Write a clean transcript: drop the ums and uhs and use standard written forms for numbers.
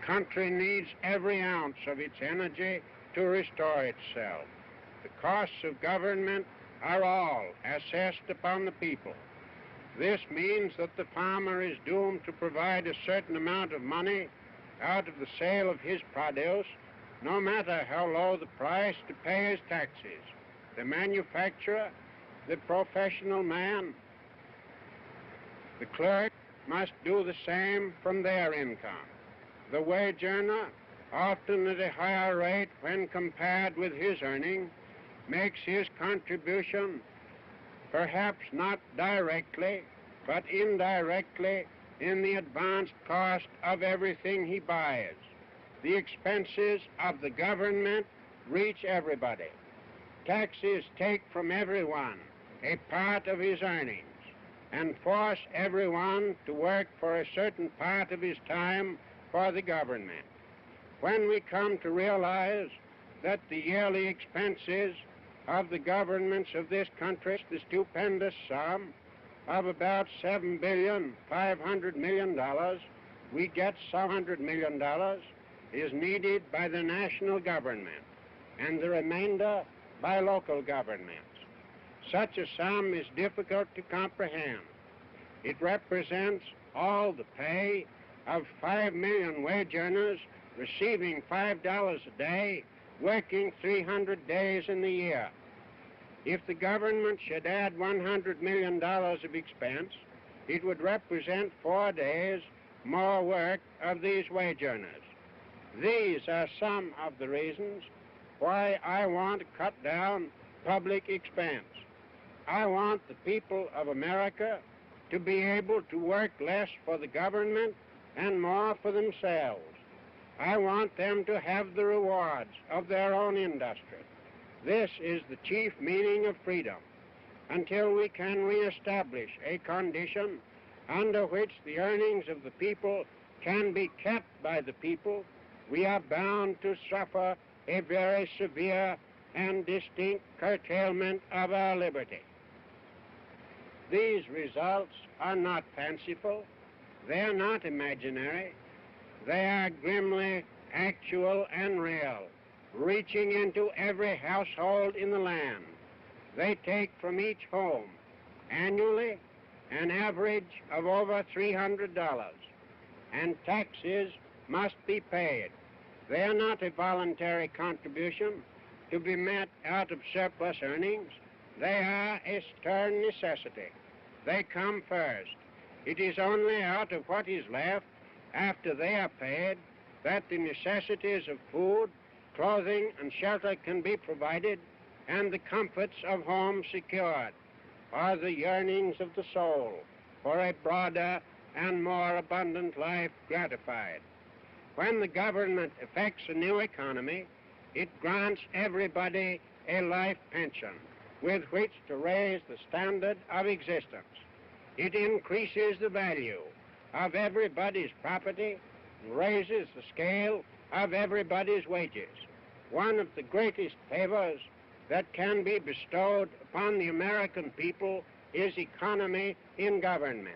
country needs every ounce of its energy to restore itself. The costs of government are all assessed upon the people. This means that the farmer is doomed to provide a certain amount of money out of the sale of his produce, no matter how low the price, to pay his taxes. The manufacturer, the professional man, the clerk must do the same from their income. The wage earner, often at a higher rate when compared with his earning, makes his contribution perhaps not directly, but indirectly in the advanced cost of everything he buys. The expenses of the government reach everybody. Taxes take from everyone a part of his earnings and force everyone to work for a certain part of his time for the government. When we come to realize that the yearly expenses of the governments of this country, the stupendous sum of about $7,500,000,000, we get some $100 million is needed by the national government and the remainder by local governments. Such a sum is difficult to comprehend. It represents all the pay of 5 million wage earners receiving $5 a day, working 300 days in the year. If the government should add $100 million of expense, it would represent 4 days more work of these wage earners. These are some of the reasons why I want to cut down public expense. I want the people of America to be able to work less for the government and more for themselves. I want them to have the rewards of their own industry. This is the chief meaning of freedom. Until we can reestablish a condition under which the earnings of the people can be kept by the people, we are bound to suffer a very severe and distinct curtailment of our liberty. These results are not fanciful. They are not imaginary. They are grimly actual and real, reaching into every household in the land. They take from each home annually an average of over $300, and taxes must be paid. They are not a voluntary contribution to be met out of surplus earnings. They are a stern necessity. They come first. It is only out of what is left after they are paid that the necessities of food, clothing, and shelter can be provided and the comforts of home secured, or the yearnings of the soul for a broader and more abundant life gratified. When the government effects a new economy, it grants everybody a life pension with which to raise the standard of existence. It increases the value of everybody's property and raises the scale of everybody's wages. One of the greatest favors that can be bestowed upon the American people is economy in government.